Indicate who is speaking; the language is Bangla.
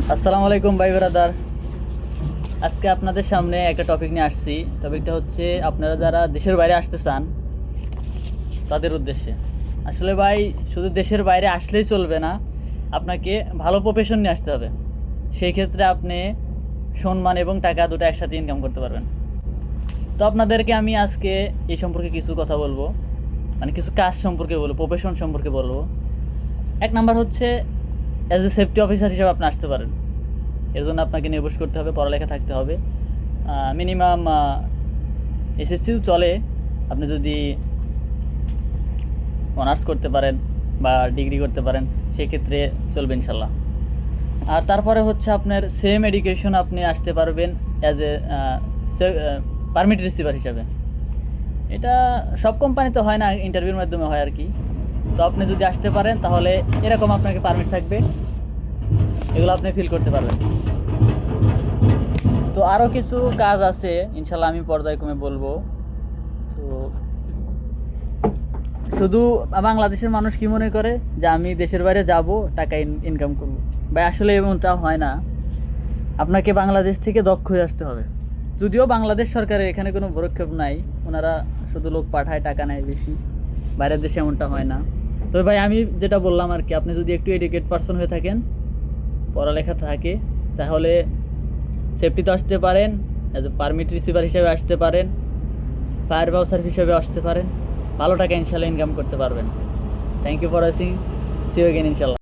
Speaker 1: আসসালামু আলাইকুম ভাই ব্রাদার। আজকে আপনাদের সামনে একটা টপিক নিয়ে আসছি। টপিকটা হচ্ছে আপনারা যারা দেশের বাইরে আসতে চান তাদের উদ্দেশ্যে। আসলে ভাই শুধু দেশের বাইরে আসলেই চলবে না, আপনাকে ভালো প্রফেশন নিয়ে আসতে হবে। সেই ক্ষেত্রে আপনি সম্মান এবং টাকা দুটো একসাথে ইনকাম করতে পারবেন। তো আপনাদেরকে আমি আজকে এই সম্পর্কে কিছু কথা বলবো, মানে কিছু কাজ সম্পর্কে বলবো, প্রফেশন সম্পর্কে বলবো। এক নাম্বার হচ্ছে অ্যাজ এ সেফটি অফিসার হিসেবে আপনি আসতে পারেন। এর জন্য আপনাকে নির্ভর করতে হবে, পড়ালেখা থাকতে হবে। মিনিমাম এসএসসিও চলে, আপনি যদি অনার্স করতে পারেন বা ডিগ্রি করতে পারেন সেক্ষেত্রে চলবে ইনশাল্লাহ। আর তারপরে হচ্ছে আপনার সেম এডুকেশন আপনি আসতে পারবেন অ্যাজ এ পারমিট রিসিভার হিসাবে। এটা সব কোম্পানিতে হয় না, ইন্টারভিউর মাধ্যমে হয় আর কি। তো আপনি যদি আসতে পারেন তাহলে এরকম আপনাকে পারমিট থাকবে, এগুলো আপনি ফিল করতে পারবেন। তো আরও কিছু কাজ আছে ইনশাল্লাহ, আমি পর্যায়ক্রমে বলবো। তো শুধু বাংলাদেশের মানুষ কি মনে করে যে আমি দেশের বাইরে যাব টাকা ইনকাম করব, ভাই আসলে এমনটা হয় না। আপনাকে বাংলাদেশ থেকে দক্ষ হয়ে আসতে হবে। যদিও বাংলাদেশ সরকারের এখানে কোনো ভরক্ষেপ নাই, ওনারা শুধু লোক পাঠায়, টাকা নেয় বেশি। বাইরের দেশে এমনটা হয় না। তবে ভাই আমি যেটা বললাম আর কি, আপনি যদি একটু এডুকেট পারসন হয়ে থাকেন, পড়ালেখা থাকে, তাহলে সেফটিতে আসতে পারেন, অ্যাজ এ পারমিট রিসিভার হিসেবে আসতে পারেন, ফায়ার বাউসার হিসেবে আসতে পারেন, ভালো টাকা ইনশাল্লাহ ইনকাম করতে পারবেন। Thank you for watching, see you again ইনশাল্লাহ।